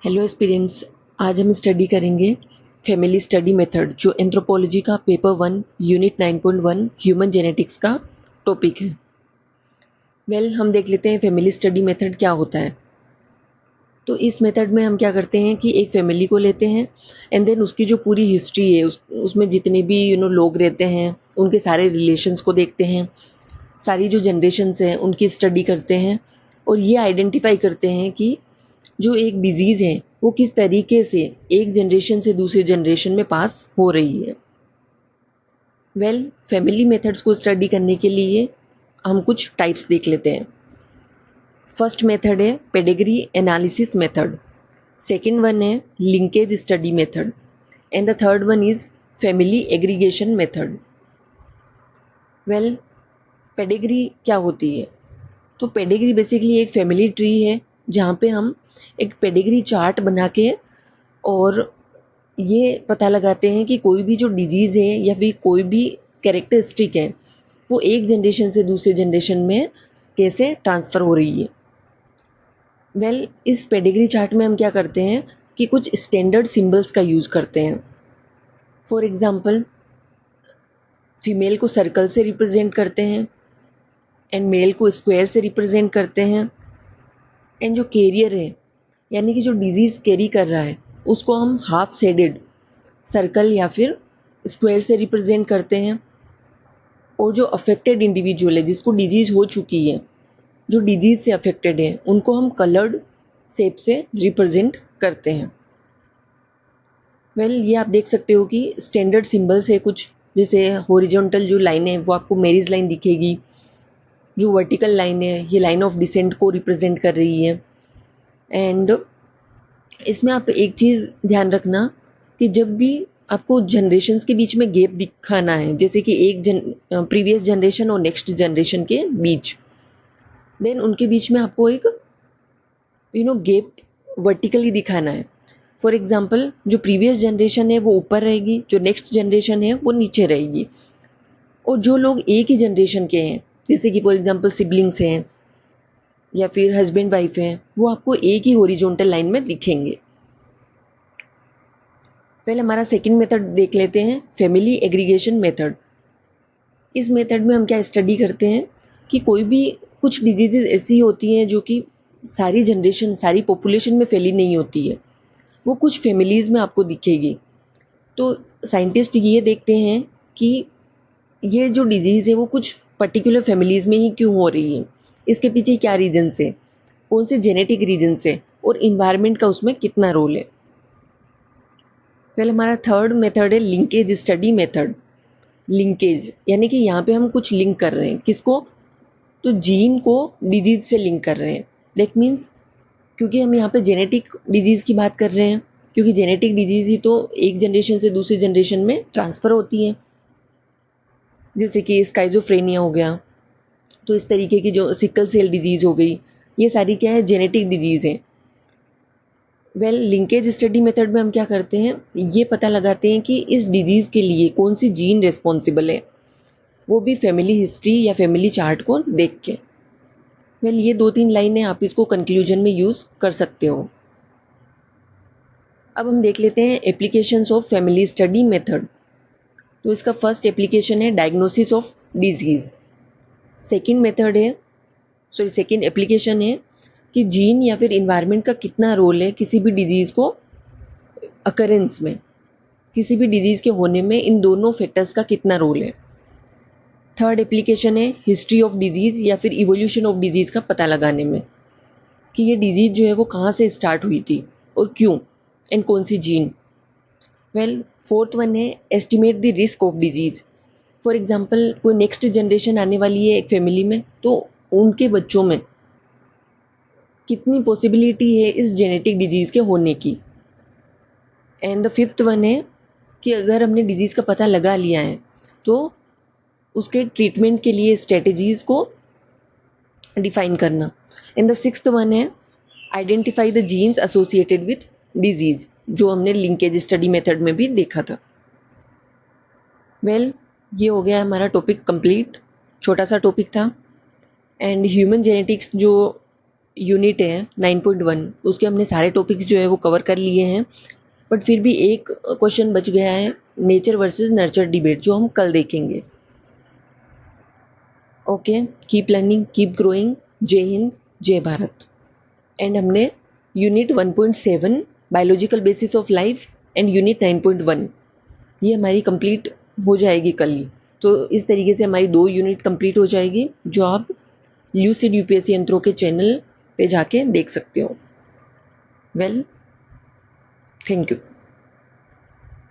Hello aspirants, आज हम study करेंगे फैमिली स्टडी मेथड जो एंथ्रोपोलॉजी का पेपर 1 यूनिट 9.1 ह्यूमन जेनेटिक्स का टॉपिक है। हम देख लेते हैं फैमिली स्टडी मेथड क्या होता है। तो इस मेथड में हम क्या करते हैं कि एक फैमिली को लेते हैं एंड देन उसकी जो पूरी हिस्ट्री है उसमें जितने भी लोग रहते हैं उनके सारे रिलेशंस को देखते हैं, सारी जो जनरेशन्स हैं उनकी स्टडी करते हैं और ये आइडेंटिफाई करते हैं कि जो एक डिजीज़ है वो किस तरीके से एक जनरेशन से दूसरी जनरेशन में पास हो रही है। फैमिली मेथड्स को स्टडी करने के लिए हम कुछ टाइप्स देख लेते हैं। फर्स्ट मेथड है pedigree analysis method, second one है linkage study method and the third one is family aggregation method. Pedigree क्या होती है? तो पेडिग्री बेसिकली एक फैमिली ट्री है जहाँ पे हम एक पेडिग्री चार्ट बना के और ये पता लगाते हैं कि कोई भी जो डिजीज़ है या फिर कोई भी कैरेक्टरिस्टिक है वो एक जनरेशन से दूसरे जनरेशन में कैसे ट्रांसफ़र हो रही है। इस पेडिग्री चार्ट में हम क्या करते हैं कि कुछ स्टैंडर्ड सिंबल्स का यूज़ करते हैं। फॉर एग्ज़ाम्पल, फीमेल को सर्कल से रिप्रेजेंट करते हैं एंड मेल को स्क्वायर से रिप्रेजेंट करते हैं एंड जो कैरियर है यानी कि जो डिजीज़ कैरी कर रहा है उसको हम हाफ शेडेड सर्कल या फिर स्क्वायर से रिप्रेजेंट करते हैं। और जो अफेक्टेड इंडिविजुअल है जिसको डिजीज़ हो चुकी है, जो डिजीज़ से अफेक्टेड है, उनको हम कलर्ड शेप से रिप्रेजेंट करते हैं। ये आप देख सकते हो कि स्टैंडर्ड सिंबल्स है कुछ, जैसे हॉरिजॉन्टल जो लाइन है वो आपको मैरिज लाइन दिखेगी, जो वर्टिकल लाइन है ये लाइन ऑफ डिसेंट को रिप्रेजेंट कर रही है। एंड इसमें आप एक चीज़ ध्यान रखना कि जब भी आपको जनरेशन्स के बीच में गैप दिखाना है, जैसे कि प्रीवियस जनरेशन और नेक्स्ट जनरेशन के बीच, देन उनके बीच में आपको एक गैप वर्टिकली दिखाना है। फॉर एग्जांपल, जो प्रीवियस जनरेशन है वो ऊपर रहेगी, जो नेक्स्ट जनरेशन है वो नीचे रहेगी। और जो लोग एक ही जनरेशन के हैं, जैसे कि फॉर एग्जांपल सिबलिंग्स हैं या फिर हस्बैंड वाइफ हैं, वो आपको एक ही हॉरिजॉन्टल लाइन में दिखेंगे। हमारा सेकंड मेथड देख लेते हैं, फैमिली एग्रीगेशन मेथड। इस मेथड में हम क्या स्टडी करते हैं कि कोई भी कुछ डिजीज़ेज ऐसी होती हैं जो कि सारी जनरेशन, सारी पॉपुलेशन में फैली नहीं होती है, वो कुछ फैमिलीज़ में आपको दिखेगी। तो साइंटिस्ट ये देखते हैं कि ये जो डिजीज़ है वो कुछ पर्टिकुलर फैमिलीज़ में ही क्यों हो रही है, इसके पीछे क्या रीजंस है, कौन से जेनेटिक रीजंस है और इन्वायरमेंट का उसमें कितना रोल है। हमारा थर्ड मेथड है लिंकेज स्टडी मेथड। लिंकेज यानी कि यहाँ पे हम कुछ लिंक कर रहे हैं, किसको? तो जीन को डिजीज से लिंक कर रहे हैं। दैट मीन्स, क्योंकि हम यहाँ पे जेनेटिक डिजीज़ की बात कर रहे हैं, क्योंकि जेनेटिक डिजीज़ ही तो एक जनरेशन से दूसरी जनरेशन में ट्रांसफ़र होती है, जैसे कि स्काइज़ोफ्रेनिया हो गया, तो इस तरीके की जो सिकल सेल डिजीज़ हो गई, ये सारी क्या है, जेनेटिक डिजीज़ है। लिंकेज स्टडी मेथड में हम क्या करते हैं, ये पता लगाते हैं कि इस डिजीज़ के लिए कौन सी जीन रिस्पॉन्सिबल है, वो भी फैमिली हिस्ट्री या फैमिली चार्ट को देख के। ये 2-3 लाइनें आप इसको कंक्लूजन में यूज़ कर सकते हो। अब हम देख लेते हैं applications of family study method. तो इसका फर्स्ट एप्लीकेशन है diagnosis of disease. Second application है कि जीन या फिर इन्वायरमेंट का कितना रोल है किसी भी डिजीज़ को अकरेंस में, किसी भी डिजीज़ के होने में इन दोनों फैक्टर्स का कितना रोल है। थर्ड एप्लीकेशन है हिस्ट्री ऑफ डिजीज़ या फिर इवोल्यूशन ऑफ डिजीज़ का पता लगाने में, कि ये डिजीज़ जो है वो कहाँ से स्टार्ट हुई थी और क्यों एंड कौन सी जीन। फोर्थ वन है estimate the risk of disease. For example, कोई नेक्स्ट जनरेशन आने वाली है एक फैमिली में, तो उनके बच्चों में कितनी पॉसिबिलिटी है इस जेनेटिक डिजीज़ के होने की। एंड द फिफ्थ वन है कि अगर हमने डिजीज़ का पता लगा लिया है तो उसके ट्रीटमेंट के लिए स्ट्रेटजीज़ को डिफाइन करना। एंड द सिक्स्थ वन है identify the genes associated with disease, जो हमने लिंकेज स्टडी मेथड में भी देखा था। ये हो गया हमारा टॉपिक कंप्लीट, छोटा सा टॉपिक था। एंड ह्यूमन जेनेटिक्स जो यूनिट है 9.1, उसके हमने सारे टॉपिक्स जो है वो कवर कर लिए हैं, बट फिर भी एक क्वेश्चन बच गया है, नेचर वर्सेस नर्चर डिबेट, जो हम कल देखेंगे। Okay, keep learning, keep growing. जय हिंद, जय भारत। एंड हमने unit 1.7 biological basis of life and unit 9.1 ये हमारी कंप्लीट हो जाएगी कल ही। तो इस तरीके से हमारी 2 यूनिट कंप्लीट हो जाएगी, जो आप ल्यूसिड यूपीएससी यंत्रों के चैनल पे जाके देख सकते हो। Well, thank you.